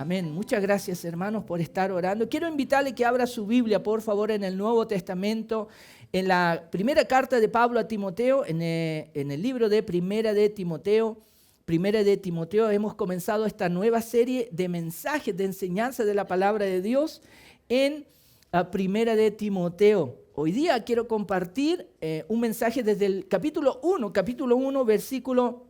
Amén. Muchas gracias, hermanos, por estar orando. Quiero invitarle que abra su Biblia, por favor, en el Nuevo Testamento, en la primera carta de Pablo a Timoteo, en el libro de Primera de Timoteo. Primera de Timoteo, hemos comenzado esta nueva serie de mensajes, de enseñanza de la palabra de Dios en Primera de Timoteo. Hoy día quiero compartir un mensaje desde el capítulo 1, versículo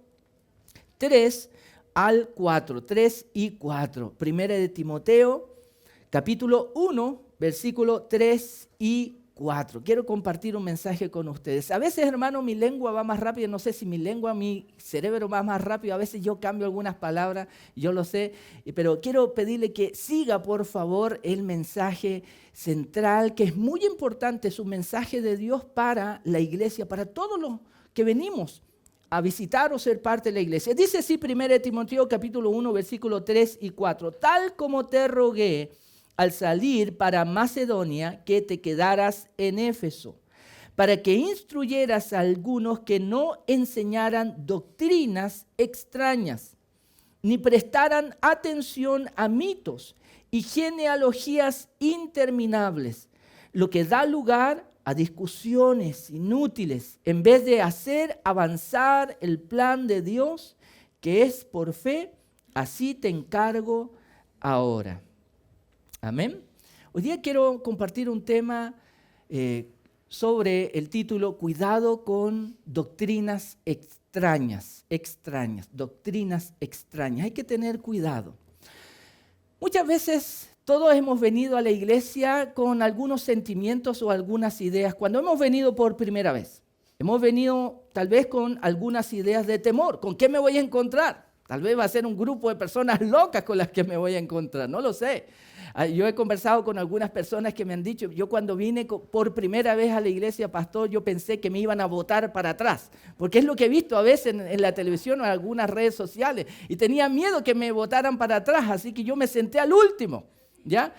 3 al 4, 3 y 4. Primera de Timoteo, capítulo 1, versículo 3 y 4. Quiero compartir un mensaje con ustedes. A veces, hermano, mi lengua va más rápido. No sé si mi cerebro va más rápido. A veces yo cambio algunas palabras, yo lo sé. Pero quiero pedirle que siga, por favor, el mensaje central, que es muy importante. Es un mensaje de Dios para la iglesia, para todos los que venimos a visitar o ser parte de la iglesia. Dice así 1 Timoteo capítulo 1, versículo 3 y 4. Tal como te rogué al salir para Macedonia, que te quedaras en Éfeso, para que instruyeras a algunos que no enseñaran doctrinas extrañas, ni prestaran atención a mitos y genealogías interminables, lo que da lugar a discusiones inútiles, en vez de hacer avanzar el plan de Dios, que es por fe. Así te encargo ahora. Amén. Hoy día quiero compartir un tema sobre el título Cuidado con doctrinas extrañas, doctrinas extrañas. Hay que tener cuidado. Muchas veces todos hemos venido a la iglesia con algunos sentimientos o algunas ideas. Cuando hemos venido por primera vez, hemos venido tal vez con algunas ideas de temor. ¿Con qué me voy a encontrar? Tal vez va a ser un grupo de personas locas con las que me voy a encontrar, no lo sé. Yo he conversado con algunas personas que me han dicho, yo cuando vine por primera vez a la iglesia, pastor, yo pensé que me iban a botar para atrás, porque es lo que he visto a veces en la televisión o en algunas redes sociales, y tenía miedo que me botaran para atrás, así que yo me senté al último, ¿ya?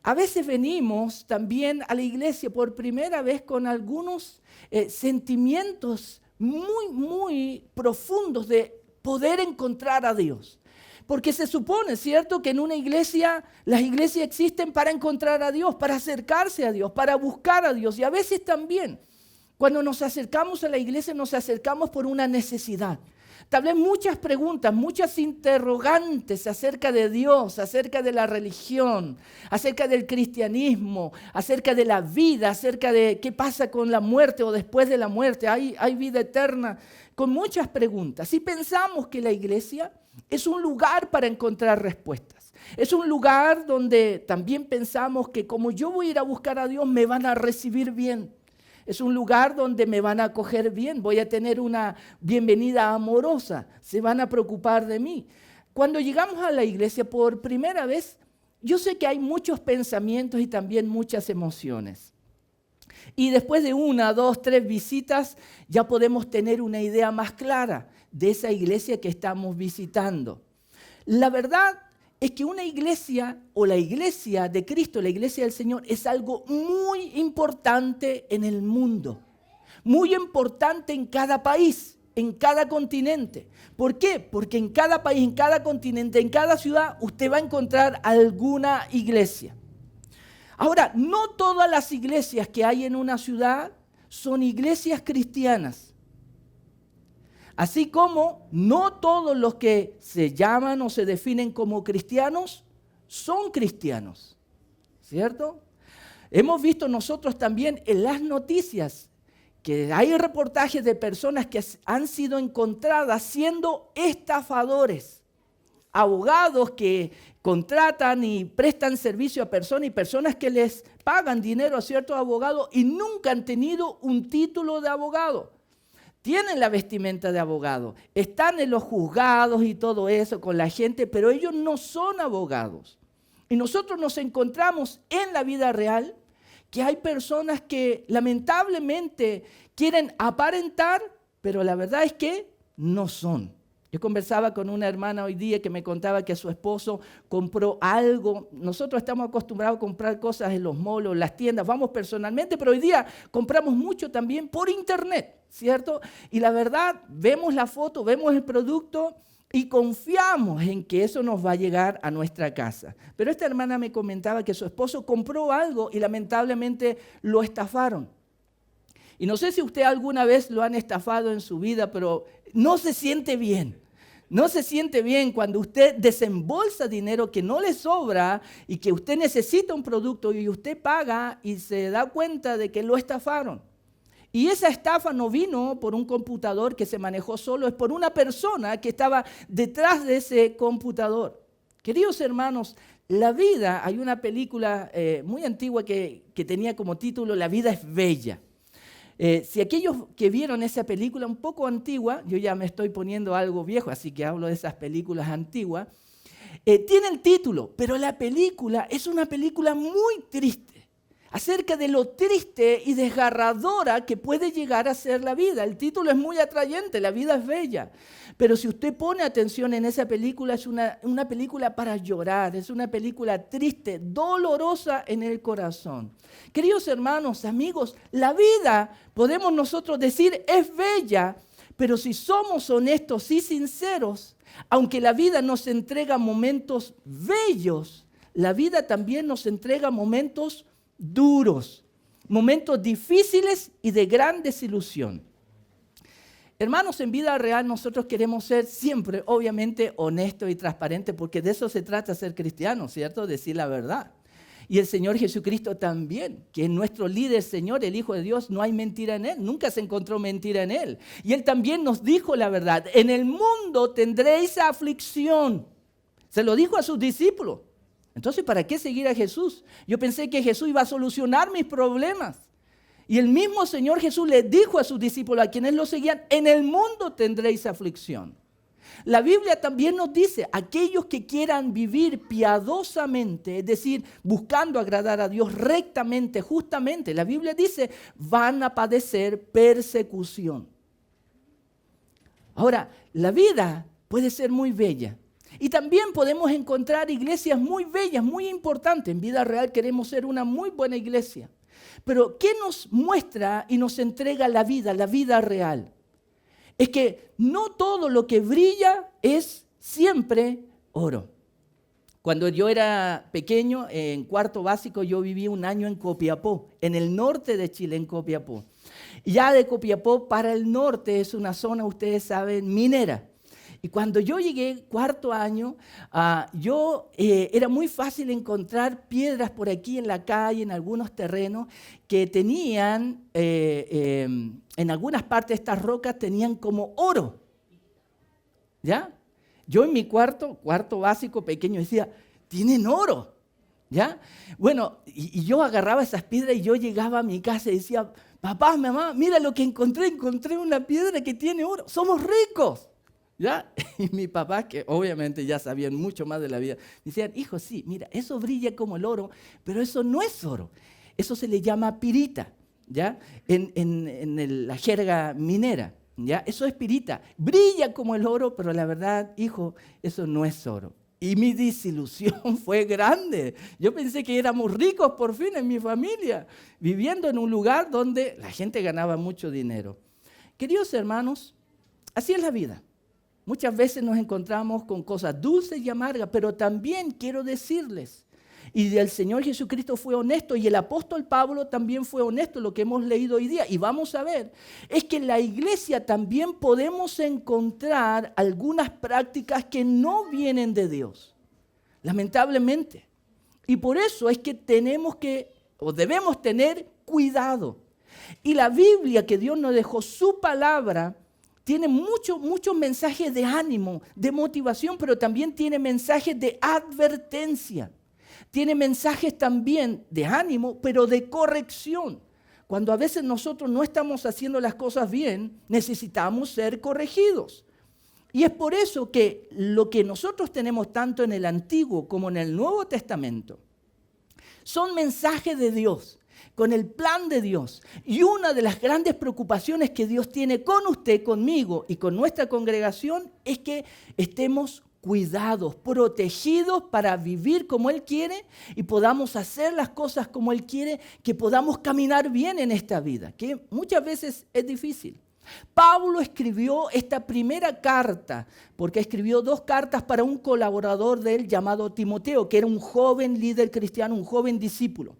A veces venimos también a la iglesia por primera vez con algunos sentimientos muy profundos de poder encontrar a Dios. Porque se supone, ¿cierto?, que en una iglesia, las iglesias existen para encontrar a Dios, para acercarse a Dios, para buscar a Dios. Y a veces también, cuando nos acercamos a la iglesia, nos acercamos por una necesidad. Tal vez muchas preguntas, muchas interrogantes acerca de Dios, acerca de la religión, acerca del cristianismo, acerca de la vida, acerca de qué pasa con la muerte o después de la muerte. Hay vida eterna, con muchas preguntas. Y pensamos que la iglesia es un lugar para encontrar respuestas. Es un lugar donde también pensamos que como yo voy a ir a buscar a Dios, me van a recibir bien. Es un lugar donde me van a acoger bien, voy a tener una bienvenida amorosa, se van a preocupar de mí. Cuando llegamos a la iglesia por primera vez, yo sé que hay muchos pensamientos y también muchas emociones. Y después de 1, 2, 3 visitas, ya podemos tener una idea más clara de esa iglesia que estamos visitando. La verdad es que una iglesia o la iglesia de Cristo, la iglesia del Señor, es algo muy importante en el mundo, muy importante en cada país, en cada continente. ¿Por qué? Porque en cada país, en cada continente, en cada ciudad, usted va a encontrar alguna iglesia. Ahora, no todas las iglesias que hay en una ciudad son iglesias cristianas. Así como no todos los que se llaman o se definen como cristianos son cristianos, ¿cierto? Hemos visto nosotros también en las noticias que hay reportajes de personas que han sido encontradas siendo estafadores, abogados que contratan y prestan servicio a personas y personas que les pagan dinero a ciertos abogados y nunca han tenido un título de abogado. Tienen la vestimenta de abogado, están en los juzgados y todo eso con la gente, pero ellos no son abogados. Y nosotros nos encontramos en la vida real que hay personas que lamentablemente quieren aparentar, pero la verdad es que no son. Yo conversaba con una hermana hoy día que me contaba que su esposo compró algo. Nosotros estamos acostumbrados a comprar cosas en los malls, en las tiendas, vamos personalmente, pero hoy día compramos mucho también por internet, ¿cierto? Y la verdad, vemos la foto, vemos el producto y confiamos en que eso nos va a llegar a nuestra casa. Pero esta hermana me comentaba que su esposo compró algo y lamentablemente lo estafaron. Y no sé si usted alguna vez lo han estafado en su vida, pero no se siente bien. No se siente bien cuando usted desembolsa dinero que no le sobra y que usted necesita un producto y usted paga y se da cuenta de que lo estafaron. Y esa estafa no vino por un computador que se manejó solo, es por una persona que estaba detrás de ese computador. Queridos hermanos, la vida, hay una película muy antigua que tenía como título La vida es bella. Si aquellos que vieron esa película un poco antigua, yo ya me estoy poniendo algo viejo, así que hablo de esas películas antiguas, tiene el título, pero la película es una película muy triste, acerca de lo triste y desgarradora que puede llegar a ser la vida. El título es muy atrayente, la vida es bella, pero si usted pone atención en esa película, es una película para llorar, es una película triste, dolorosa en el corazón. Queridos hermanos, amigos, la vida, podemos nosotros decir, es bella, pero si somos honestos y sinceros, aunque la vida nos entrega momentos bellos, la vida también nos entrega momentos duros, momentos difíciles y de gran desilusión. Hermanos, en vida real nosotros queremos ser siempre, obviamente, honestos y transparentes, porque de eso se trata ser cristianos, ¿cierto? Decir la verdad. Y el Señor Jesucristo también, que es nuestro líder, Señor, el Hijo de Dios, no hay mentira en Él, nunca se encontró mentira en Él. Y Él también nos dijo la verdad, en el mundo tendréis aflicción. Se lo dijo a sus discípulos. Entonces, ¿para qué seguir a Jesús? Yo pensé que Jesús iba a solucionar mis problemas. Y el mismo Señor Jesús le dijo a sus discípulos, a quienes lo seguían, en el mundo tendréis aflicción. La Biblia también nos dice, aquellos que quieran vivir piadosamente, es decir, buscando agradar a Dios rectamente, justamente, la Biblia dice, van a padecer persecución. Ahora, la vida puede ser muy bella. Y también podemos encontrar iglesias muy bellas, muy importantes. En vida real queremos ser una muy buena iglesia. Pero ¿qué nos muestra y nos entrega la vida real? Es que no todo lo que brilla es siempre oro. Cuando yo era pequeño, en cuarto básico, yo viví un año en Copiapó, en el norte de Chile, en Copiapó. Ya de Copiapó para el norte es una zona, ustedes saben, minera. Y cuando yo llegué cuarto año, era muy fácil encontrar piedras por aquí en la calle, en algunos terrenos, que tenían, en algunas partes de estas rocas tenían como oro. ¿Ya? Yo en mi cuarto básico pequeño decía, tienen oro. ¿Ya? Bueno, y yo agarraba esas piedras y yo llegaba a mi casa y decía, papá, mamá, mira lo que encontré una piedra que tiene oro, somos ricos. ¿Ya? Y mi papá, que obviamente ya sabían mucho más de la vida, decían, hijo, sí, mira, eso brilla como el oro, pero eso no es oro. Eso se le llama pirita, ¿ya? En la jerga minera, ¿ya? Eso es pirita. Brilla como el oro, pero la verdad, hijo, eso no es oro. Y mi desilusión fue grande. Yo pensé que éramos ricos por fin en mi familia, viviendo en un lugar donde la gente ganaba mucho dinero. Queridos hermanos, así es la vida. Muchas veces nos encontramos con cosas dulces y amargas, pero también quiero decirles, y el Señor Jesucristo fue honesto, y el apóstol Pablo también fue honesto, lo que hemos leído hoy día, y vamos a ver, es que en la iglesia también podemos encontrar algunas prácticas que no vienen de Dios, lamentablemente. Y por eso es que debemos tener cuidado. Y la Biblia que Dios nos dejó, su palabra, tiene muchos mensajes de ánimo, de motivación, pero también tiene mensajes de advertencia. Tiene mensajes también de ánimo, pero de corrección. Cuando a veces nosotros no estamos haciendo las cosas bien, necesitamos ser corregidos. Y es por eso que lo que nosotros tenemos tanto en el Antiguo como en el Nuevo Testamento son mensajes de Dios, con el plan de Dios. Y una de las grandes preocupaciones que Dios tiene con usted, conmigo y con nuestra congregación es que estemos cuidados, protegidos para vivir como Él quiere y podamos hacer las cosas como Él quiere, que podamos caminar bien en esta vida, que muchas veces es difícil. Pablo escribió esta primera carta, porque escribió 2 cartas para un colaborador de él llamado Timoteo, que era un joven líder cristiano, un joven discípulo.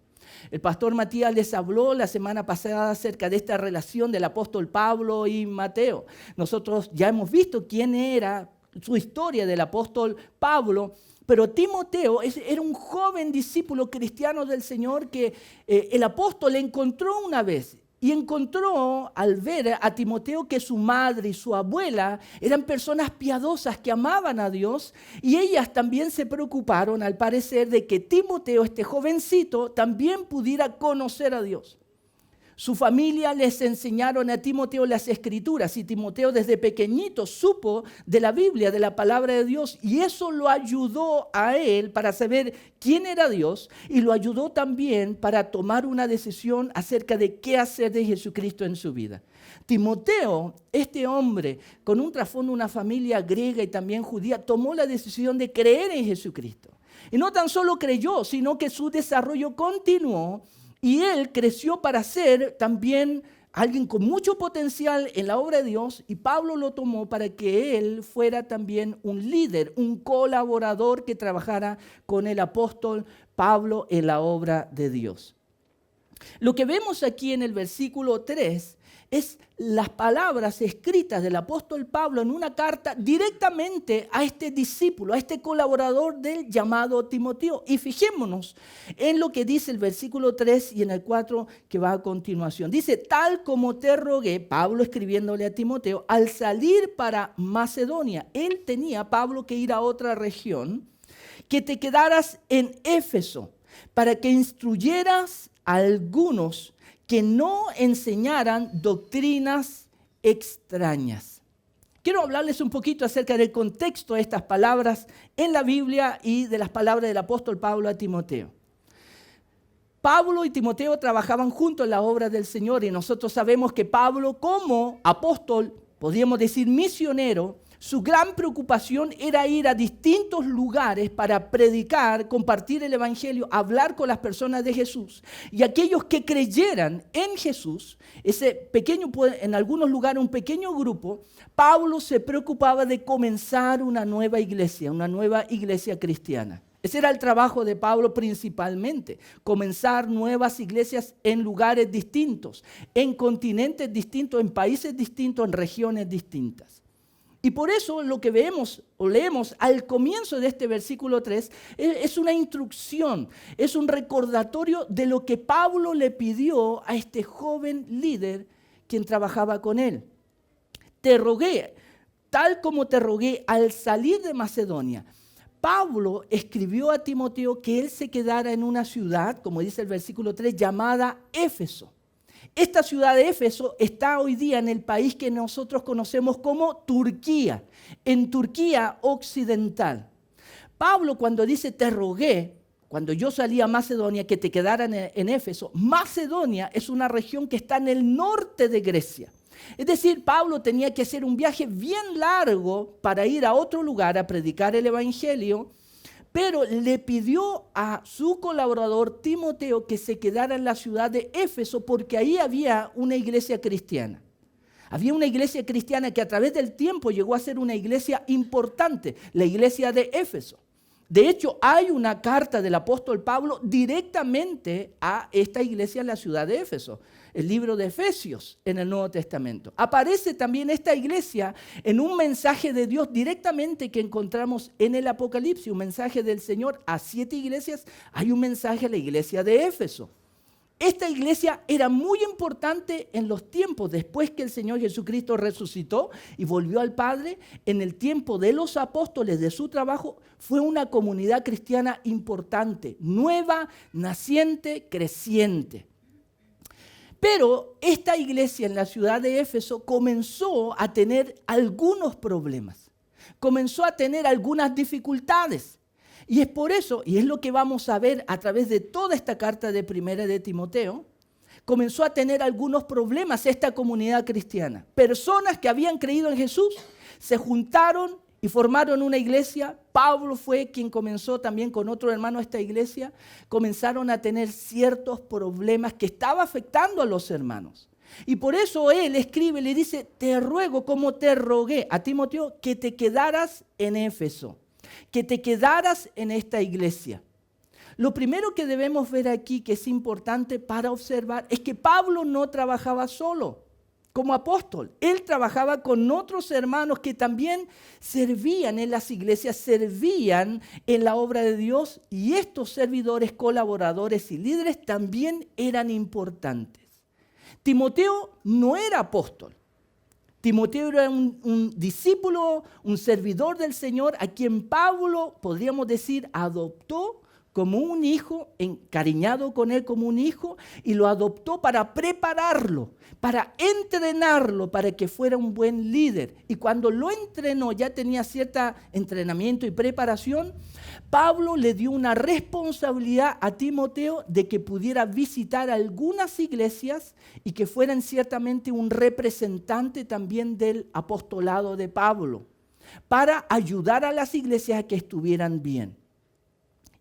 El pastor Matías les habló la semana pasada acerca de esta relación del apóstol Pablo y Mateo. Nosotros ya hemos visto quién era, su historia del apóstol Pablo, pero Timoteo era un joven discípulo cristiano del Señor que el apóstol encontró una vez. Y encontró al ver a Timoteo que su madre y su abuela eran personas piadosas que amaban a Dios, y ellas también se preocuparon, al parecer, de que Timoteo, este jovencito, también pudiera conocer a Dios. Su familia les enseñaron a Timoteo las Escrituras, y Timoteo desde pequeñito supo de la Biblia, de la palabra de Dios, y eso lo ayudó a él para saber quién era Dios, y lo ayudó también para tomar una decisión acerca de qué hacer de Jesucristo en su vida. Timoteo, este hombre con un trasfondo, una familia griega y también judía, tomó la decisión de creer en Jesucristo. Y no tan solo creyó, sino que su desarrollo continuó. Y él creció para ser también alguien con mucho potencial en la obra de Dios, y Pablo lo tomó para que él fuera también un líder, un colaborador que trabajara con el apóstol Pablo en la obra de Dios. Lo que vemos aquí en el versículo 3 es las palabras escritas del apóstol Pablo en una carta directamente a este discípulo, a este colaborador del llamado Timoteo. Y fijémonos en lo que dice el versículo 3 y en el 4 que va a continuación. Dice: tal como te rogué, Pablo escribiéndole a Timoteo, al salir para Macedonia. Él tenía, Pablo, que ir a otra región, que te quedaras en Éfeso para que instruyeras a algunos que no enseñaran doctrinas extrañas. Quiero hablarles un poquito acerca del contexto de estas palabras en la Biblia y de las palabras del apóstol Pablo a Timoteo. Pablo y Timoteo trabajaban juntos en la obra del Señor, y nosotros sabemos que Pablo, como apóstol, podríamos decir misionero, su gran preocupación era ir a distintos lugares para predicar, compartir el evangelio, hablar con las personas de Jesús. Y aquellos que creyeran en Jesús, ese pequeño, en algunos lugares un pequeño grupo, Pablo se preocupaba de comenzar una nueva iglesia cristiana. Ese era el trabajo de Pablo principalmente, comenzar nuevas iglesias en lugares distintos, en continentes distintos, en países distintos, en regiones distintas. Y por eso lo que vemos o leemos al comienzo de este versículo 3 es una instrucción, es un recordatorio de lo que Pablo le pidió a este joven líder quien trabajaba con él. Te rogué, tal como te rogué al salir de Macedonia. Pablo escribió a Timoteo que él se quedara en una ciudad, como dice el versículo 3, llamada Éfeso. Esta ciudad de Éfeso está hoy día en el país que nosotros conocemos como Turquía, en Turquía occidental. Pablo, cuando dice te rogué, cuando yo salí a Macedonia, que te quedaran en Éfeso, Macedonia es una región que está en el norte de Grecia. Es decir, Pablo tenía que hacer un viaje bien largo para ir a otro lugar a predicar el evangelio, pero le pidió a su colaborador Timoteo que se quedara en la ciudad de Éfeso, porque ahí había una iglesia cristiana. Había una iglesia cristiana que a través del tiempo llegó a ser una iglesia importante, la iglesia de Éfeso. De hecho, hay una carta del apóstol Pablo directamente a esta iglesia en la ciudad de Éfeso, el libro de Efesios en el Nuevo Testamento. Aparece también esta iglesia en un mensaje de Dios directamente que encontramos en el Apocalipsis, un mensaje del Señor a 7 iglesias. Hay un mensaje a la iglesia de Éfeso. Esta iglesia era muy importante en los tiempos después que el Señor Jesucristo resucitó y volvió al Padre. En el tiempo de los apóstoles, de su trabajo, fue una comunidad cristiana importante, nueva, naciente, creciente. Pero esta iglesia en la ciudad de Éfeso comenzó a tener algunos problemas, comenzó a tener algunas dificultades. Y es por eso, y es lo que vamos a ver a través de toda esta carta de Primera de Timoteo, comenzó a tener algunos problemas esta comunidad cristiana. Personas que habían creído en Jesús se juntaron y formaron una iglesia. Pablo fue quien comenzó también con otro hermano esta iglesia. Comenzaron a tener ciertos problemas que estaban afectando a los hermanos. Y por eso él escribe, le dice, te ruego como te rogué a Timoteo que te quedaras en Éfeso, que te quedaras en esta iglesia. Lo primero que debemos ver aquí, que es importante para observar, es que Pablo no trabajaba solo como apóstol. Él trabajaba con otros hermanos que también servían en las iglesias, servían en la obra de Dios, y estos servidores, colaboradores y líderes también eran importantes. Timoteo no era apóstol. Timoteo era un discípulo, un servidor del Señor, a quien Pablo, podríamos decir, adoptó como un hijo, encariñado con él como un hijo, y lo adoptó para prepararlo, para entrenarlo, para que fuera un buen líder. Y cuando lo entrenó, ya tenía cierto entrenamiento y preparación, Pablo le dio una responsabilidad a Timoteo de que pudiera visitar algunas iglesias y que fueran ciertamente un representante también del apostolado de Pablo, para ayudar a las iglesias a que estuvieran bien.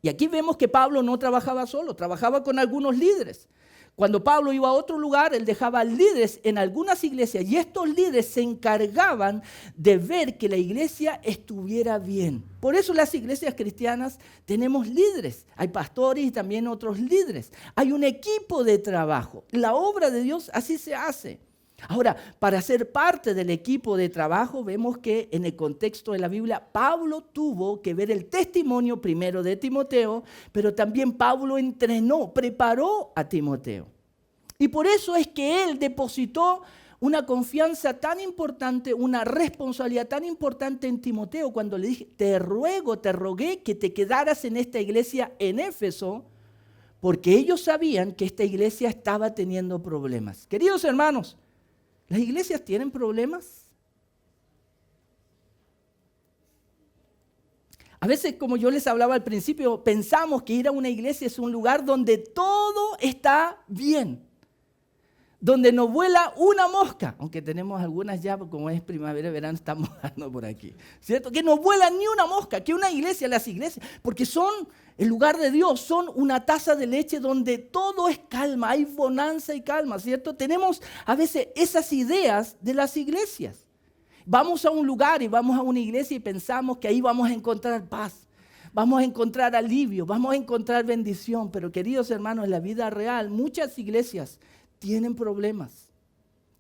Y aquí vemos que Pablo no trabajaba solo, trabajaba con algunos líderes. Cuando Pablo iba a otro lugar, él dejaba líderes en algunas iglesias y estos líderes se encargaban de ver que la iglesia estuviera bien. Por eso las iglesias cristianas tenemos líderes, hay pastores y también otros líderes. Hay un equipo de trabajo. La obra de Dios así se hace. Ahora, para ser parte del equipo de trabajo, vemos que en el contexto de la Biblia, Pablo tuvo que ver el testimonio primero de Timoteo, pero también Pablo entrenó, preparó a Timoteo. Y por eso es que él depositó una confianza tan importante, una responsabilidad tan importante en Timoteo, cuando le dije, te rogué que te quedaras en esta iglesia en Éfeso, porque ellos sabían que esta iglesia estaba teniendo problemas. Queridos hermanos, ¿las iglesias tienen problemas? A veces, como yo les hablaba al principio, pensamos que ir a una iglesia es un lugar donde todo está bien, donde no vuela una mosca, aunque tenemos algunas ya, como es primavera, verano, estamos volando por aquí, ¿cierto? Que no vuela ni una mosca, que una iglesia, las iglesias, porque son el lugar de Dios, son una taza de leche donde todo es calma, hay bonanza y calma, ¿cierto? Tenemos a veces esas ideas de las iglesias. Vamos a un lugar y vamos a una iglesia y pensamos que ahí vamos a encontrar paz, vamos a encontrar alivio, vamos a encontrar bendición, pero queridos hermanos, en la vida real, muchas iglesias tienen problemas.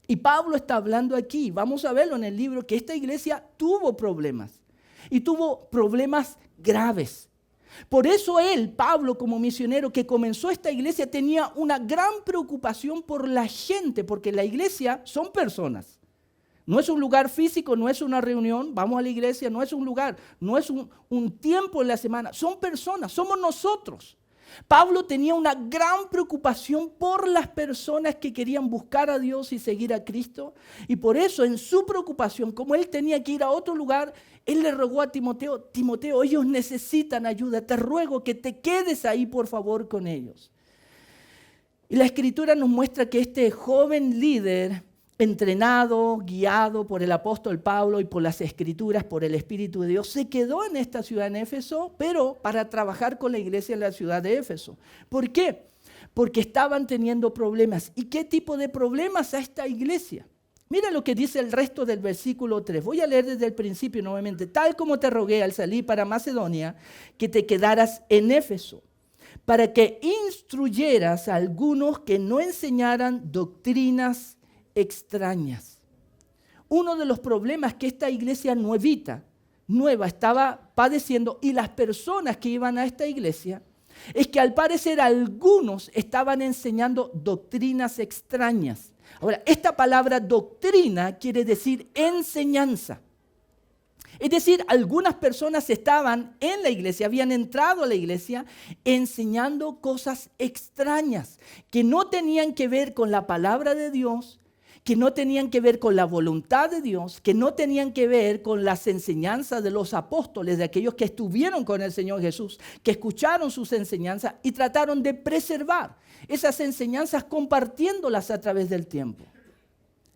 Y Pablo está hablando aquí, vamos a verlo en el libro, que esta iglesia tuvo problemas. Y tuvo problemas graves. Por eso él, Pablo, como misionero que comenzó esta iglesia, tenía una gran preocupación por la gente, porque la iglesia son personas. No es un lugar físico, no es una reunión, vamos a la iglesia, no es un lugar, no es un tiempo en la semana, son personas, somos nosotros. Pablo tenía una gran preocupación por las personas que querían buscar a Dios y seguir a Cristo. Y por eso en su preocupación, como él tenía que ir a otro lugar, él le rogó a Timoteo, Timoteo, ellos necesitan ayuda, te ruego que te quedes ahí por favor con ellos. Y la Escritura nos muestra que este joven líder, entrenado, guiado por el apóstol Pablo y por las Escrituras, por el Espíritu de Dios, se quedó en esta ciudad en Éfeso, pero para trabajar con la iglesia en la ciudad de Éfeso. ¿Por qué? Porque estaban teniendo problemas. ¿Y qué tipo de problemas a esta iglesia? Mira lo que dice el resto del versículo 3. Voy a leer desde el principio nuevamente. Tal como te rogué al salir para Macedonia, que te quedaras en Éfeso, para que instruyeras a algunos que no enseñaran doctrinas extrañas. Uno de los problemas que esta iglesia nueva estaba padeciendo, y las personas que iban a esta iglesia, es que al parecer algunos estaban enseñando doctrinas extrañas. Ahora, esta palabra doctrina quiere decir enseñanza. Es decir, algunas personas estaban en la iglesia, habían entrado a la iglesia enseñando cosas extrañas que no tenían que ver con la palabra de Dios, que no tenían que ver con la voluntad de Dios, que no tenían que ver con las enseñanzas de los apóstoles, de aquellos que estuvieron con el Señor Jesús, que escucharon sus enseñanzas y trataron de preservar esas enseñanzas compartiéndolas a través del tiempo.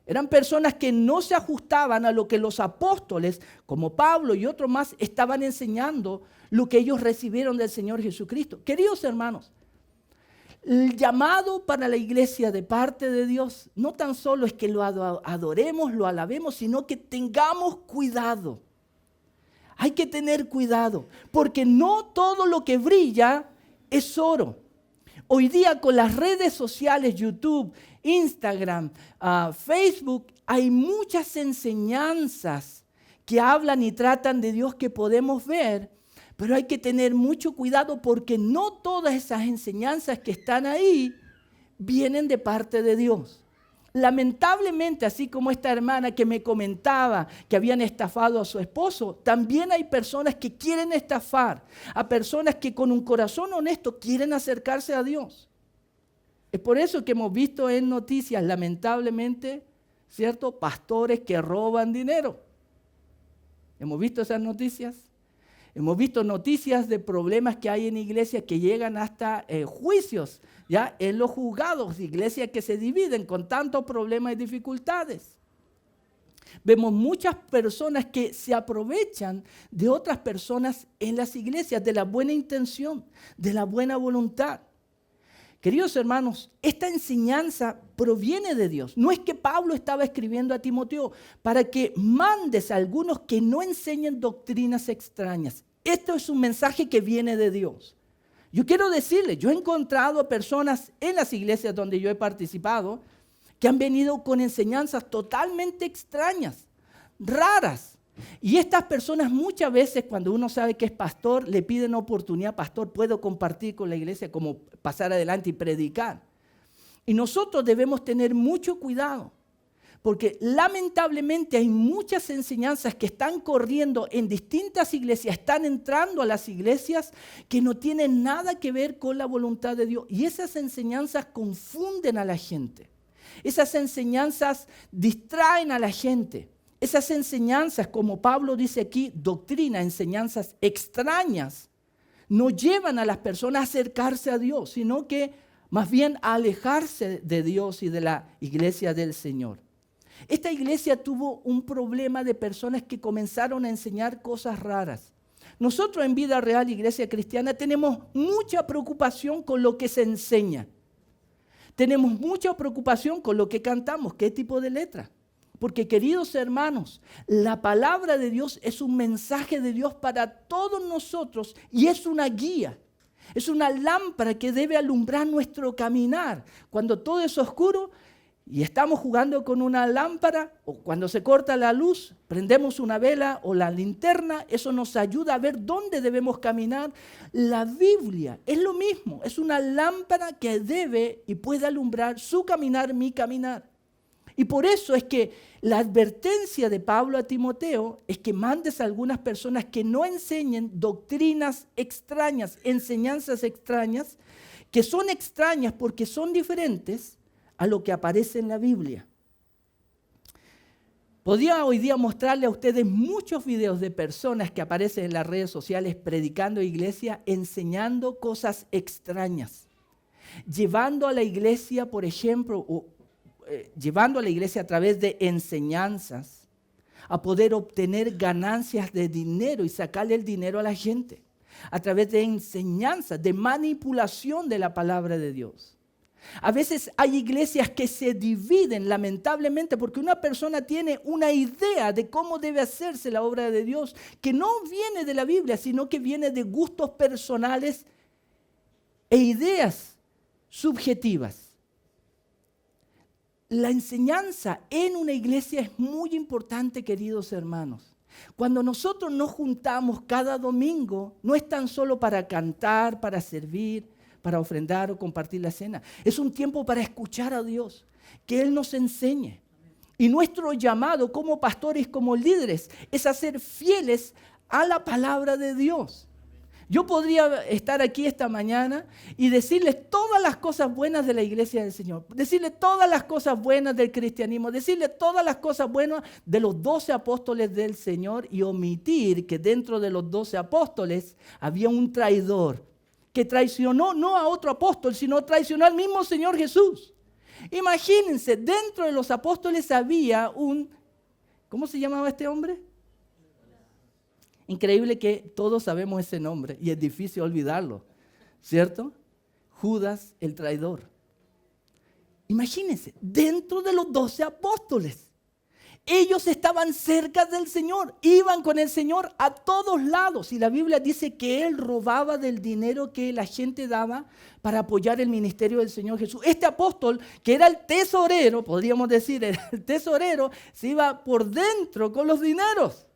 Eran personas que no se ajustaban a lo que los apóstoles, como Pablo y otros más, estaban enseñando, lo que ellos recibieron del Señor Jesucristo. Queridos hermanos, El llamado para la iglesia de parte de Dios no tan solo es que lo adoremos, lo alabemos, sino que tengamos cuidado. Hay que tener cuidado, porque no todo lo que brilla es oro. Hoy día con las redes sociales, YouTube, Instagram, Facebook, hay muchas enseñanzas que hablan y tratan de Dios que podemos ver, pero hay que tener mucho cuidado porque no todas esas enseñanzas que están ahí vienen de parte de Dios. Lamentablemente, así como esta hermana que me comentaba que habían estafado a su esposo, también hay personas que quieren estafar, a personas que con un corazón honesto quieren acercarse a Dios. Es por eso que hemos visto en noticias, lamentablemente, ¿cierto?, pastores que roban dinero. ¿Hemos visto esas noticias? Hemos visto noticias de problemas que hay en iglesias que llegan hasta juicios, ya en los juzgados, iglesias que se dividen con tantos problemas y dificultades. Vemos muchas personas que se aprovechan de otras personas en las iglesias, de la buena intención, de la buena voluntad. Queridos hermanos, esta enseñanza proviene de Dios. No es que Pablo estaba escribiendo a Timoteo para que mandes a algunos que no enseñen doctrinas extrañas. Esto es un mensaje que viene de Dios. Yo quiero decirle, yo he encontrado personas en las iglesias donde yo he participado que han venido con enseñanzas totalmente extrañas, raras. Y estas personas muchas veces cuando uno sabe que es pastor, le piden oportunidad, pastor, puedo compartir con la iglesia, como pasar adelante y predicar. Y nosotros debemos tener mucho cuidado, porque lamentablemente hay muchas enseñanzas que están corriendo en distintas iglesias, están entrando a las iglesias que no tienen nada que ver con la voluntad de Dios. Y esas enseñanzas confunden a la gente. Esas enseñanzas distraen a la gente. Esas enseñanzas, como Pablo dice aquí, doctrina, enseñanzas extrañas, no llevan a las personas a acercarse a Dios, sino que más bien a alejarse de Dios y de la iglesia del Señor. Esta iglesia tuvo un problema de personas que comenzaron a enseñar cosas raras. Nosotros en Vida Real, Iglesia Cristiana, tenemos mucha preocupación con lo que se enseña. Tenemos mucha preocupación con lo que cantamos, qué tipo de letra. Porque, queridos hermanos, la palabra de Dios es un mensaje de Dios para todos nosotros y es una guía. Es una lámpara que debe alumbrar nuestro caminar. Cuando todo es oscuro y estamos jugando con una lámpara, o cuando se corta la luz, prendemos una vela o la linterna, eso nos ayuda a ver dónde debemos caminar. La Biblia es lo mismo, es una lámpara que debe y puede alumbrar su caminar, mi caminar. Y por eso es que la advertencia de Pablo a Timoteo es que mandes a algunas personas que no enseñen doctrinas extrañas, enseñanzas extrañas, que son extrañas porque son diferentes a lo que aparece en la Biblia. Podría hoy día mostrarle a ustedes muchos videos de personas que aparecen en las redes sociales predicando a iglesia, enseñando cosas extrañas, llevando a la iglesia, por ejemplo, llevando a la iglesia a través de enseñanzas a poder obtener ganancias de dinero y sacarle el dinero a la gente a través de enseñanzas, de manipulación de la palabra de Dios. A veces hay iglesias que se dividen lamentablemente porque una persona tiene una idea de cómo debe hacerse la obra de Dios que no viene de la Biblia, sino que viene de gustos personales e ideas subjetivas. La enseñanza en una iglesia es muy importante, queridos hermanos. Cuando nosotros nos juntamos cada domingo, no es tan solo para cantar, para servir, para ofrendar o compartir la cena. Es un tiempo para escuchar a Dios, que Él nos enseñe. Y nuestro llamado como pastores, como líderes, es a ser fieles a la palabra de Dios. Yo podría estar aquí esta mañana y decirles todas las cosas buenas de la iglesia del Señor, decirles todas las cosas buenas del cristianismo, decirles todas las cosas buenas de los 12 apóstoles del Señor y omitir que dentro de los 12 apóstoles había un traidor que traicionó no a otro apóstol, sino traicionó al mismo Señor Jesús. Imagínense, dentro de los apóstoles había ¿cómo se llamaba este hombre? Increíble que todos sabemos ese nombre y es difícil olvidarlo, ¿cierto? Judas el traidor. Imagínense, dentro de los 12 apóstoles. Ellos estaban cerca del Señor, iban con el Señor a todos lados. Y la Biblia dice que Él robaba del dinero que la gente daba para apoyar el ministerio del Señor Jesús. Este apóstol, que era el tesorero, podríamos decir, era el tesorero, se iba por dentro con los dineros.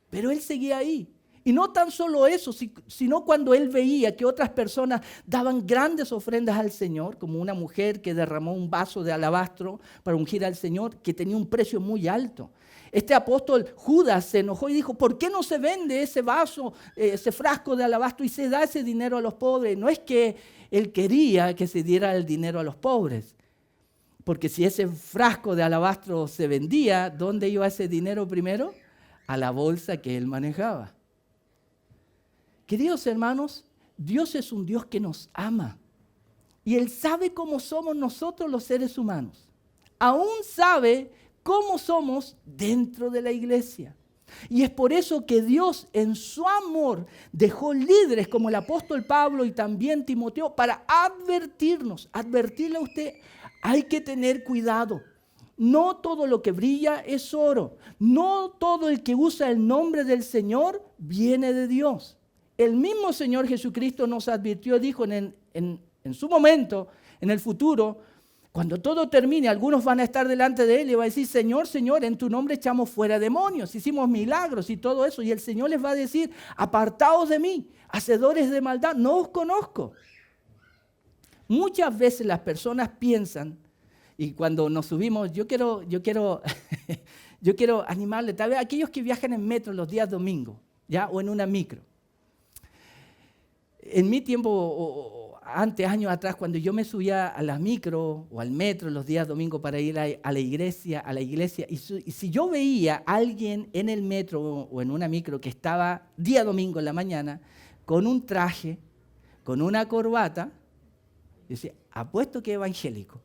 Pero él seguía ahí. Y no tan solo eso, sino cuando él veía que otras personas daban grandes ofrendas al Señor, como una mujer que derramó un vaso de alabastro para ungir al Señor, que tenía un precio muy alto. Este apóstol Judas se enojó y dijo, ¿por qué no se vende ese vaso, ese frasco de alabastro y se da ese dinero a los pobres? No es que él quería que se diera el dinero a los pobres, porque si ese frasco de alabastro se vendía, ¿dónde iba ese dinero primero? A la bolsa que él manejaba. Queridos hermanos, Dios es un Dios que nos ama y Él sabe cómo somos nosotros los seres humanos. Aún sabe cómo somos dentro de la iglesia. Y es por eso que Dios en su amor dejó líderes como el apóstol Pablo y también Timoteo para advertirle a usted, hay que tener cuidado. No todo lo que brilla es oro. No todo el que usa el nombre del Señor viene de Dios. El mismo Señor Jesucristo nos advirtió, dijo en su momento, en el futuro, cuando todo termine, algunos van a estar delante de Él y van a decir, Señor, Señor, en tu nombre echamos fuera demonios, hicimos milagros y todo eso. Y el Señor les va a decir, apartaos de mí, hacedores de maldad, no os conozco. Muchas veces las personas piensan, y cuando nos subimos, yo quiero animarle, tal vez a aquellos que viajan en metro los días domingos, ¿ya? O en una micro. En mi tiempo, años atrás, cuando yo me subía a la micro o al metro los días domingos para ir a la iglesia, y si yo veía a alguien en el metro o en una micro que estaba día domingo en la mañana con un traje, con una corbata, yo decía, apuesto que evangélico,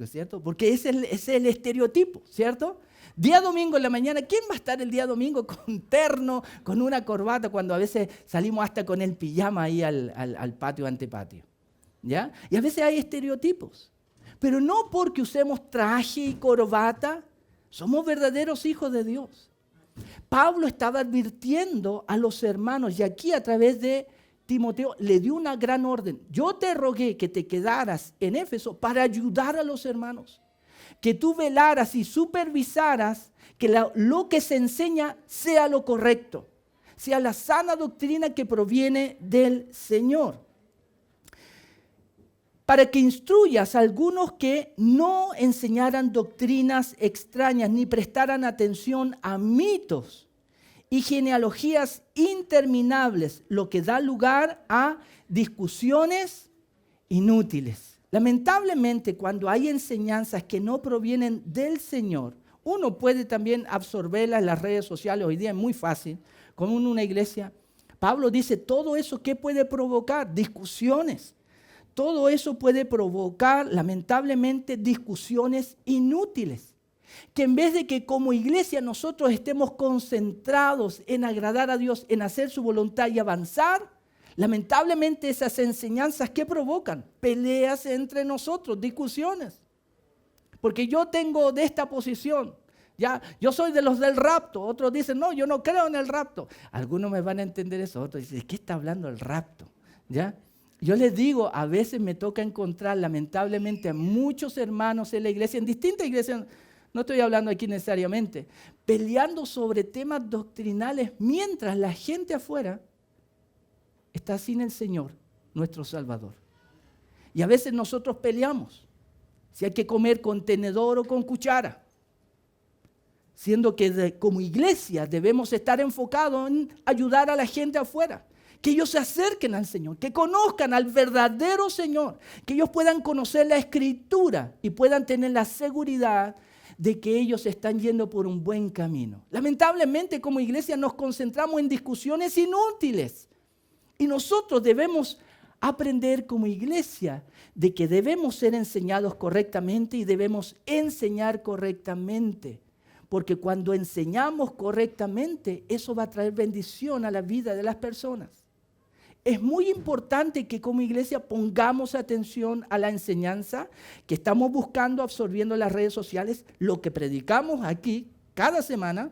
¿cierto? Porque ese es el estereotipo, ¿cierto? Día domingo en la mañana, ¿quién va a estar el día domingo con terno, con una corbata, cuando a veces salimos hasta con el pijama ahí al patio, antepatio? ¿Ya? Y a veces hay estereotipos. Pero no porque usemos traje y corbata, somos verdaderos hijos de Dios. Pablo estaba advirtiendo a los hermanos, y aquí a través de Timoteo le dio una gran orden. Yo te rogué que te quedaras en Éfeso para ayudar a los hermanos. Que tú velaras y supervisaras que lo que se enseña sea lo correcto, sea la sana doctrina que proviene del Señor. Para que instruyas a algunos que no enseñaran doctrinas extrañas ni prestaran atención a mitos y genealogías interminables, lo que da lugar a discusiones inútiles. Lamentablemente, cuando hay enseñanzas que no provienen del Señor, uno puede también absorberlas en las redes sociales. Hoy día es muy fácil, como en una iglesia. Pablo dice, todo eso, ¿qué puede provocar? Discusiones. Todo eso puede provocar, lamentablemente, discusiones inútiles. Que en vez de que como iglesia nosotros estemos concentrados en agradar a Dios, en hacer su voluntad y avanzar, lamentablemente esas enseñanzas, ¿qué provocan? Peleas entre nosotros, discusiones. Porque yo tengo de esta posición, ya, yo soy de los del rapto. Otros dicen, no, yo no creo en el rapto. Algunos me van a entender eso, otros dicen, ¿de qué está hablando el rapto? ¿Ya? Yo les digo, a veces me toca encontrar lamentablemente a muchos hermanos en la iglesia, en distintas iglesias, no estoy hablando aquí necesariamente, peleando sobre temas doctrinales mientras la gente afuera está sin el Señor, nuestro Salvador. Y a veces nosotros peleamos si hay que comer con tenedor o con cuchara, siendo que como iglesia debemos estar enfocados en ayudar a la gente afuera, que ellos se acerquen al Señor, que conozcan al verdadero Señor, que ellos puedan conocer la Escritura y puedan tener la seguridad de que ellos están yendo por un buen camino. Lamentablemente como iglesia nos concentramos en discusiones inútiles. Y nosotros debemos aprender como iglesia de que debemos ser enseñados correctamente y debemos enseñar correctamente. Porque cuando enseñamos correctamente, eso va a traer bendición a la vida de las personas. es muy importante que como iglesia pongamos atención a la enseñanza que estamos buscando, absorbiendo en las redes sociales, lo que predicamos aquí cada semana.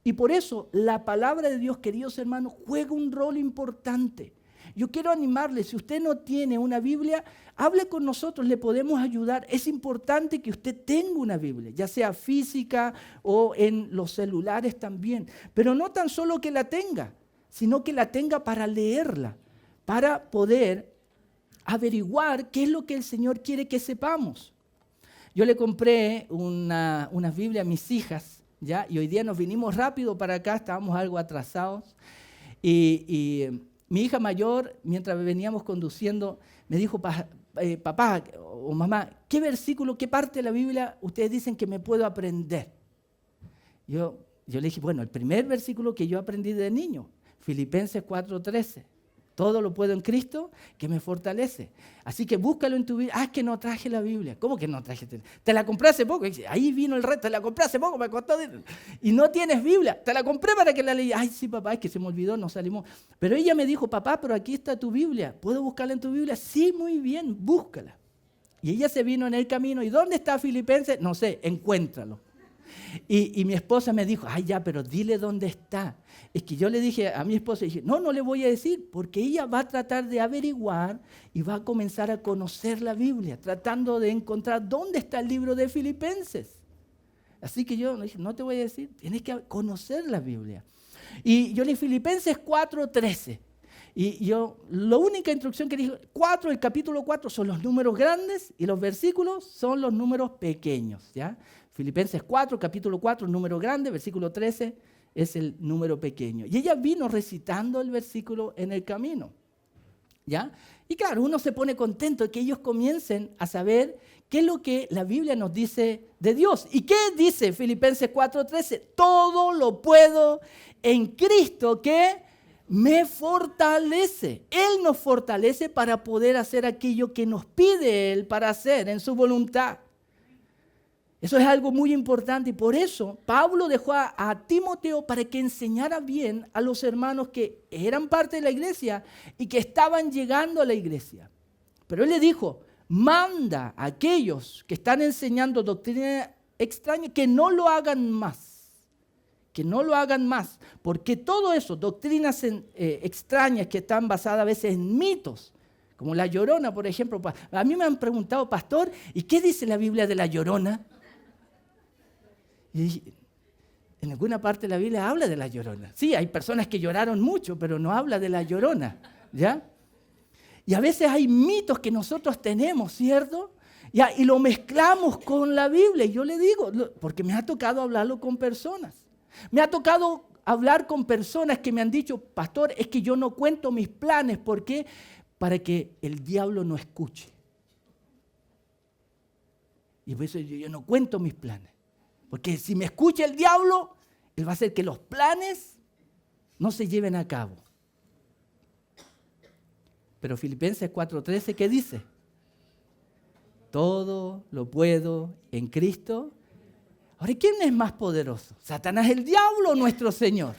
Y por eso la palabra de Dios, queridos hermanos, juega un rol importante. Yo quiero animarle, si usted no tiene una Biblia, hable con nosotros, le podemos ayudar. Es importante que usted tenga una Biblia, ya sea física o en los celulares también. Pero no tan solo que la tenga, sino que la tenga para leerla, para poder averiguar qué es lo que el Señor quiere que sepamos. Yo le compré una Biblia a mis hijas, ¿ya? Y hoy día nos vinimos rápido para acá, estábamos algo atrasados. Y mi hija mayor, mientras veníamos conduciendo, me dijo, papá o mamá, ¿qué versículo, qué parte de la Biblia ustedes dicen que me puedo aprender? Yo le dije, bueno, el primer versículo que yo aprendí de niño, Filipenses 4:13. Todo lo puedo en Cristo que me fortalece. Así que búscalo en tu Biblia. Ah, es que no traje la Biblia. ¿Cómo que no traje? Te la compré hace poco. Ahí vino el reto. Te la compré hace poco, me costó. Y no tienes Biblia. Te la compré para que la leas. Ay, sí, papá, es que se me olvidó, nos salimos. Pero ella me dijo, papá, pero aquí está tu Biblia. ¿Puedo buscarla en tu Biblia? Sí, muy bien, búscala. Y ella se vino en el camino. ¿Y dónde está Filipenses? No sé, encuéntralo. Y mi esposa me dijo, ay ya, pero dile dónde está. Es que yo le dije a mi esposa, dije, no le voy a decir, porque ella va a tratar de averiguar y va a comenzar a conocer la Biblia, tratando de encontrar dónde está el libro de Filipenses. Así que yo le dije, no te voy a decir, tienes que conocer la Biblia. Y yo le dije, Filipenses 4:13. Y yo, la única instrucción que dije, el capítulo 4 son los números grandes y los versículos son los números pequeños, ¿ya? Filipenses 4, capítulo 4, número grande, versículo 13 es el número pequeño. Y ella vino recitando el versículo en el camino, ¿ya? Y claro, uno se pone contento de que ellos comiencen a saber qué es lo que la Biblia nos dice de Dios. ¿Y qué dice Filipenses 4:13? Todo lo puedo en Cristo que me fortalece. Él nos fortalece para poder hacer aquello que nos pide Él para hacer en su voluntad. Eso es algo muy importante y por eso Pablo dejó a Timoteo para que enseñara bien a los hermanos que eran parte de la iglesia y que estaban llegando a la iglesia. Pero él le dijo, manda a aquellos que están enseñando doctrina extraña que no lo hagan más. Que no lo hagan más, porque todo eso, doctrinas extrañas que están basadas a veces en mitos, como la Llorona, por ejemplo. A mí me han preguntado, pastor, ¿y qué dice la Biblia de la Llorona? Y en alguna parte de la Biblia habla de la Llorona. Sí, hay personas que lloraron mucho, pero no habla de la Llorona, ¿ya? Y a veces hay mitos que nosotros tenemos, ¿cierto? ¿Ya? Y lo mezclamos con la Biblia. Y yo le digo, porque me ha tocado hablarlo con personas. Me ha tocado hablar con personas que me han dicho, pastor, es que yo no cuento mis planes. ¿Por qué? Para que el diablo no escuche. Y por eso yo no cuento mis planes. Porque si me escucha el diablo, él va a hacer que los planes no se lleven a cabo. Pero Filipenses 4:13, ¿qué dice? Todo lo puedo en Cristo. Ahora, ¿quién es más poderoso? ¿Satanás, el diablo o nuestro Señor?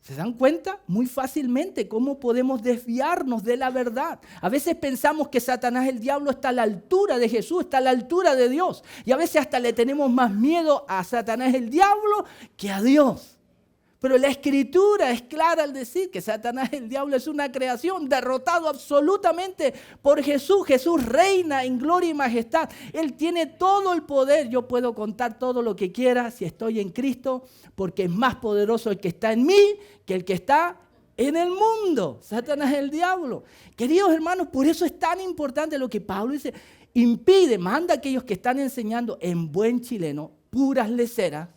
¿Se dan cuenta? Muy fácilmente cómo podemos desviarnos de la verdad. A veces pensamos que Satanás, el diablo, está a la altura de Jesús, está a la altura de Dios. Y a veces hasta le tenemos más miedo a Satanás, el diablo, que a Dios. Pero la Escritura es clara al decir que Satanás, el diablo, es una creación derrotado absolutamente por Jesús. Jesús reina en gloria y majestad. Él tiene todo el poder. Yo puedo contar todo lo que quiera si estoy en Cristo, porque es más poderoso el que está en mí que el que está en el mundo. Satanás, el diablo. Queridos hermanos, por eso es tan importante lo que Pablo dice. Manda a aquellos que están enseñando en buen chileno, puras leceras,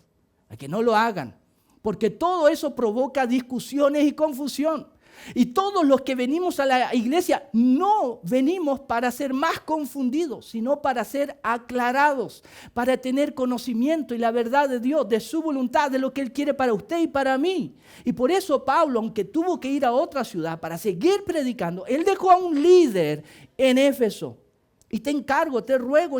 a que no lo hagan. Porque todo eso provoca discusiones y confusión. Y todos los que venimos a la iglesia no venimos para ser más confundidos, sino para ser aclarados, para tener conocimiento y la verdad de Dios, de su voluntad, de lo que Él quiere para usted y para mí. Y por eso Pablo, aunque tuvo que ir a otra ciudad para seguir predicando, él dejó a un líder en Éfeso. Y te ruego,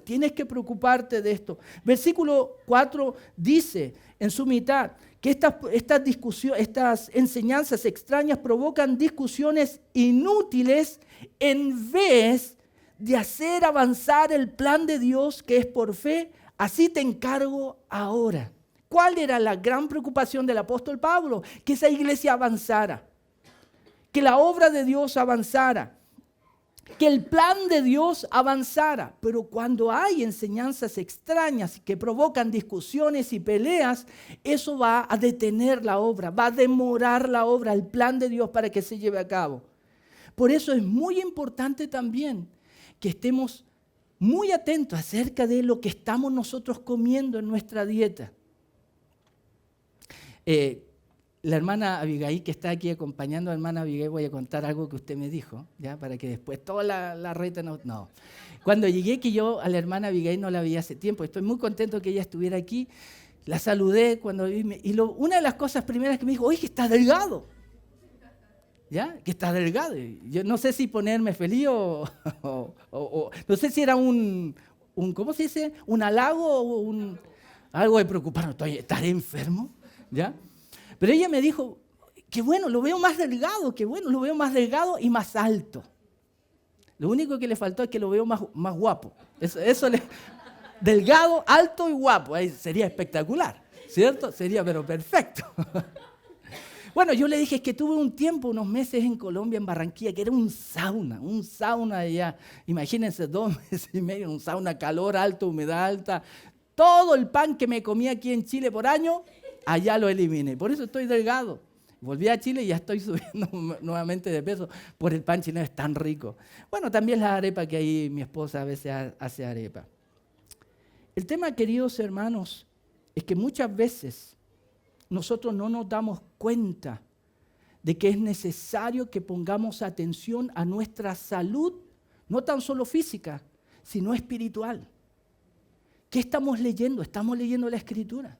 tienes que preocuparte de esto. Versículo 4 dice en su mitad que estas enseñanzas extrañas provocan discusiones inútiles en vez de hacer avanzar el plan de Dios que es por fe. Así te encargo ahora. ¿Cuál era la gran preocupación del apóstol Pablo? Que esa iglesia avanzara, que la obra de Dios avanzara, que el plan de Dios avanzara. Pero cuando hay enseñanzas extrañas que provocan discusiones y peleas, eso va a detener la obra, va a demorar la obra, el plan de Dios para que se lleve a cabo. Por eso es muy importante también que estemos muy atentos acerca de lo que estamos nosotros comiendo en nuestra dieta. La hermana Abigail, que está aquí acompañando a la hermana Abigail, voy a contar algo que usted me dijo, ¿ya? Para que después toda la reta no. Cuando llegué, que yo a la hermana Abigail no la vi hace tiempo, estoy muy contento que ella estuviera aquí, la saludé cuando vi, y una de las cosas primeras que me dijo, oye, que está delgado. ¿Ya? Que está delgado. Yo no sé si ponerme feliz o no sé si era un ¿cómo se dice? Un halago o algo de preocuparme. ¿Estaré enfermo? ¿Ya? Pero ella me dijo, qué bueno, lo veo más delgado, qué bueno, lo veo más delgado y más alto. Lo único que le faltó es que lo veo más guapo. Delgado, alto y guapo. Ahí sería espectacular, ¿cierto? Sería pero perfecto. Bueno, yo le dije, es que tuve un tiempo, unos meses en Colombia, en Barranquilla, que era un sauna allá. Imagínense, 2 meses y medio, un sauna, calor alto, humedad alta. Todo el pan que me comía aquí en Chile por año, allá lo eliminé. Por eso estoy delgado. Volví a Chile y ya estoy subiendo nuevamente de peso por el pan chileno, es tan rico. Bueno, también la arepa que ahí mi esposa a veces hace arepa. El tema, queridos hermanos, es que muchas veces nosotros no nos damos cuenta de que es necesario que pongamos atención a nuestra salud, no tan solo física, sino espiritual. ¿Qué estamos leyendo? Estamos leyendo la Escritura.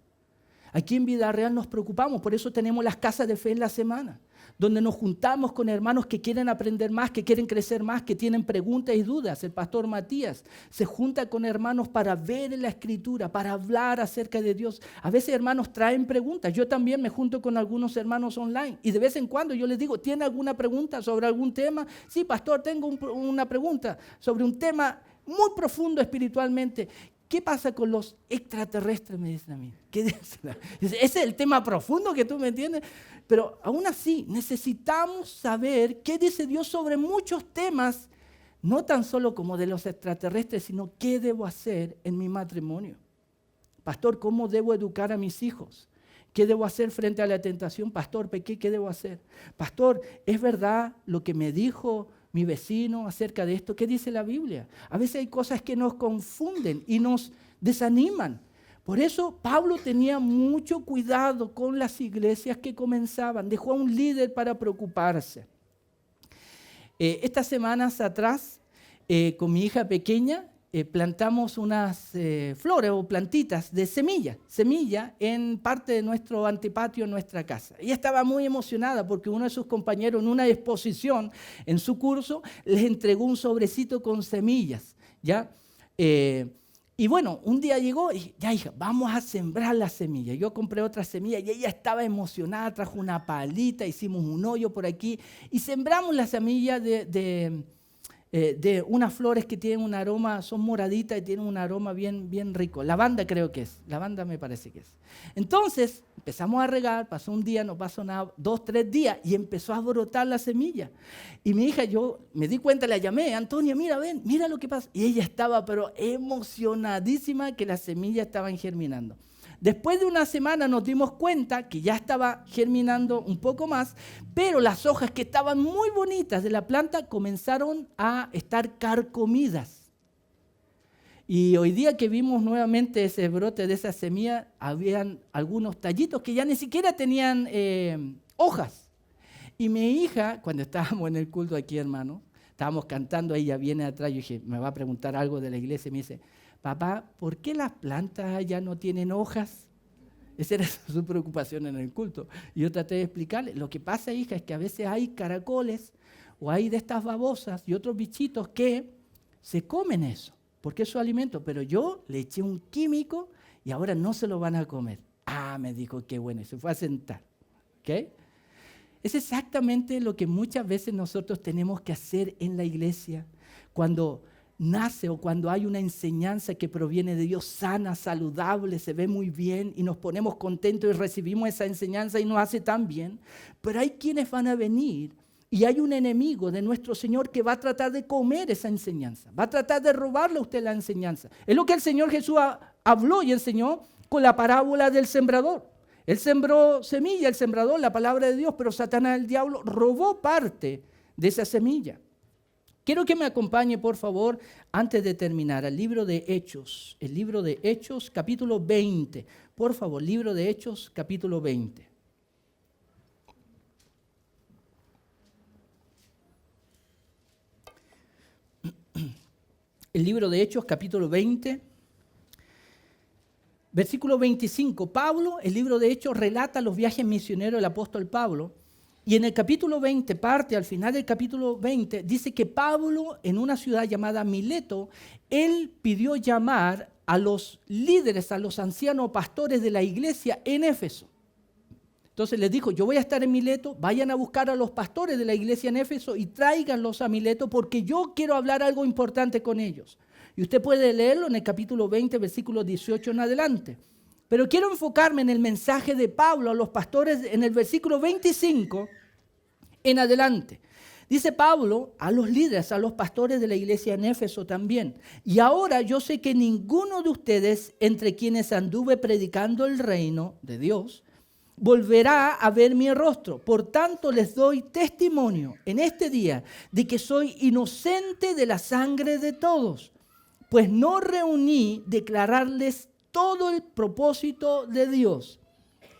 Aquí en Vida Real nos preocupamos, por eso tenemos las casas de fe en la semana, donde nos juntamos con hermanos que quieren aprender más, que quieren crecer más, que tienen preguntas y dudas. El pastor Matías se junta con hermanos para ver en la Escritura, para hablar acerca de Dios. A veces hermanos traen preguntas. Yo también me junto con algunos hermanos online y de vez en cuando yo les digo, ¿tiene alguna pregunta sobre algún tema? Sí, pastor, tengo una pregunta sobre un tema muy profundo espiritualmente. ¿Qué pasa con los extraterrestres? Me dicen a mí. Ese es el tema profundo que tú me entiendes. Pero aún así necesitamos saber qué dice Dios sobre muchos temas, no tan solo como de los extraterrestres, sino qué debo hacer en mi matrimonio. Pastor, ¿cómo debo educar a mis hijos? ¿Qué debo hacer frente a la tentación? Pastor, pequé, ¿qué debo hacer? Pastor, ¿es verdad lo que me dijo mi vecino acerca de esto? ¿Qué dice la Biblia? A veces hay cosas que nos confunden y nos desaniman. Por eso Pablo tenía mucho cuidado con las iglesias que comenzaban. Dejó a un líder para preocuparse. Estas semanas atrás, con mi hija pequeña, plantamos unas flores o plantitas de semilla en parte de nuestro antepatio, en nuestra casa. Ella estaba muy emocionada porque uno de sus compañeros en una exposición en su curso les entregó un sobrecito con semillas, ¿ya? Y bueno, un día llegó y ya hija, vamos a sembrar las semillas. Yo compré otras semillas y ella estaba emocionada, trajo una palita, hicimos un hoyo por aquí y sembramos las semillas de unas flores que tienen un aroma, son moraditas y tienen un aroma bien rico. Lavanda creo que es, lavanda me parece que es. Entonces empezamos a regar, pasó un día, no pasó nada, 2, 3 días y empezó a brotar la semilla. Y mi hija, yo me di cuenta, la llamé, Antonia, mira, ven, mira lo que pasa. Y ella estaba pero emocionadísima que las semillas estaban germinando. Después de una semana nos dimos cuenta que ya estaba germinando un poco más, pero las hojas que estaban muy bonitas de la planta comenzaron a estar carcomidas. Y hoy día que vimos nuevamente ese brote de esa semilla, habían algunos tallitos que ya ni siquiera tenían hojas. Y mi hija, cuando estábamos en el culto aquí, hermano, estábamos cantando, ella viene atrás, yo dije, me va a preguntar algo de la iglesia, y me dice, papá, ¿por qué las plantas ya no tienen hojas? Esa era su preocupación en el culto. Y yo traté de explicarle, lo que pasa, hija, es que a veces hay caracoles o hay de estas babosas y otros bichitos que se comen eso, porque es su alimento. Pero yo le eché un químico y ahora no se lo van a comer. Ah, me dijo, qué bueno, y se fue a sentar. ¿Ok? Es exactamente lo que muchas veces nosotros tenemos que hacer en la iglesia cuando nace o cuando hay una enseñanza que proviene de Dios sana, saludable, se ve muy bien y nos ponemos contentos y recibimos esa enseñanza y nos hace tan bien. Pero hay quienes van a venir y hay un enemigo de nuestro Señor que va a tratar de comer esa enseñanza, va a tratar de robarle a usted la enseñanza. Es lo que el Señor Jesús habló y enseñó con la parábola del sembrador. Él sembró semilla, el sembrador, la palabra de Dios, pero Satanás, el diablo, robó parte de esa semilla. Quiero que me acompañe, por favor, antes de terminar, al libro de Hechos. El libro de Hechos, capítulo 20. Por favor, libro de Hechos, capítulo 20. El libro de Hechos, capítulo 20. Versículo 25, Pablo, el libro de Hechos, relata los viajes misioneros del apóstol Pablo. Y en el capítulo 20, al final del capítulo 20, dice que Pablo, en una ciudad llamada Mileto, él pidió llamar a los líderes, a los ancianos pastores de la iglesia en Éfeso. Entonces les dijo, yo voy a estar en Mileto, vayan a buscar a los pastores de la iglesia en Éfeso y tráiganlos a Mileto porque yo quiero hablar algo importante con ellos. Y usted puede leerlo en el capítulo 20, versículo 18 en adelante. Pero quiero enfocarme en el mensaje de Pablo a los pastores en el versículo 25 en adelante. Dice Pablo a los líderes, a los pastores de la iglesia en Éfeso también. Y ahora yo sé que ninguno de ustedes, entre quienes anduve predicando el reino de Dios, volverá a ver mi rostro. Por tanto, les doy testimonio en este día de que soy inocente de la sangre de todos. Pues no reuní declararles todo el propósito de Dios.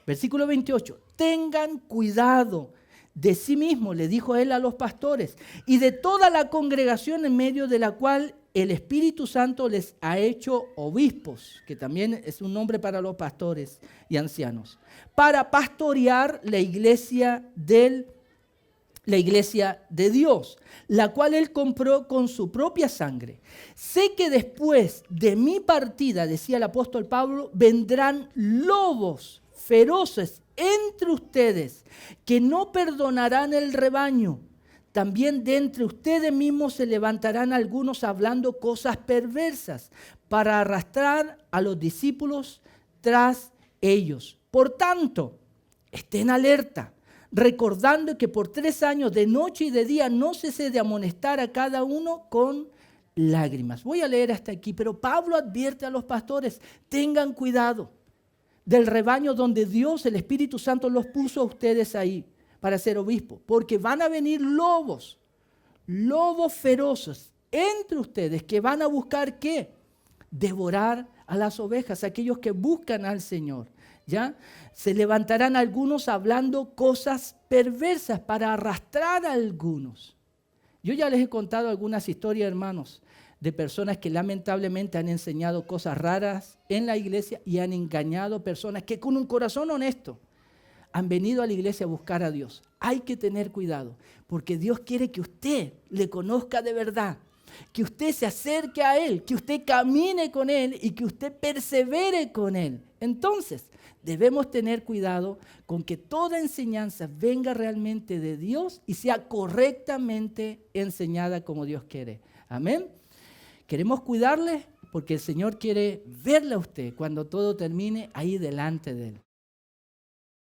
Versículo 28. Tengan cuidado de sí mismo, le dijo él a los pastores, y de toda la congregación en medio de la cual el Espíritu Santo les ha hecho obispos, que también es un nombre para los pastores y ancianos, para pastorear la iglesia de Dios, la cual él compró con su propia sangre. Sé que después de mi partida, decía el apóstol Pablo, vendrán lobos feroces entre ustedes que no perdonarán el rebaño. También de entre ustedes mismos se levantarán algunos hablando cosas perversas para arrastrar a los discípulos tras ellos. Por tanto, estén alerta, recordando que por 3 años de noche y de día no cesé de amonestar a cada uno con lágrimas. Voy a leer hasta aquí, pero Pablo advierte a los pastores, tengan cuidado del rebaño donde Dios, el Espíritu Santo, los puso a ustedes ahí para ser obispos, porque van a venir lobos feroces entre ustedes que van a buscar ¿qué? Devorar a las ovejas, aquellos que buscan al Señor. ¿Ya? Se levantarán algunos hablando cosas perversas para arrastrar a algunos. Yo ya les he contado algunas historias, hermanos, de personas que lamentablemente han enseñado cosas raras en la iglesia y han engañado personas que con un corazón honesto han venido a la iglesia a buscar a Dios. Hay que tener cuidado, porque Dios quiere que usted le conozca de verdad, que usted se acerque a Él, que usted camine con Él y que usted persevere con Él. Entonces, debemos tener cuidado con que toda enseñanza venga realmente de Dios y sea correctamente enseñada como Dios quiere. Amén. Queremos cuidarle porque el Señor quiere verle a usted cuando todo termine ahí delante de Él.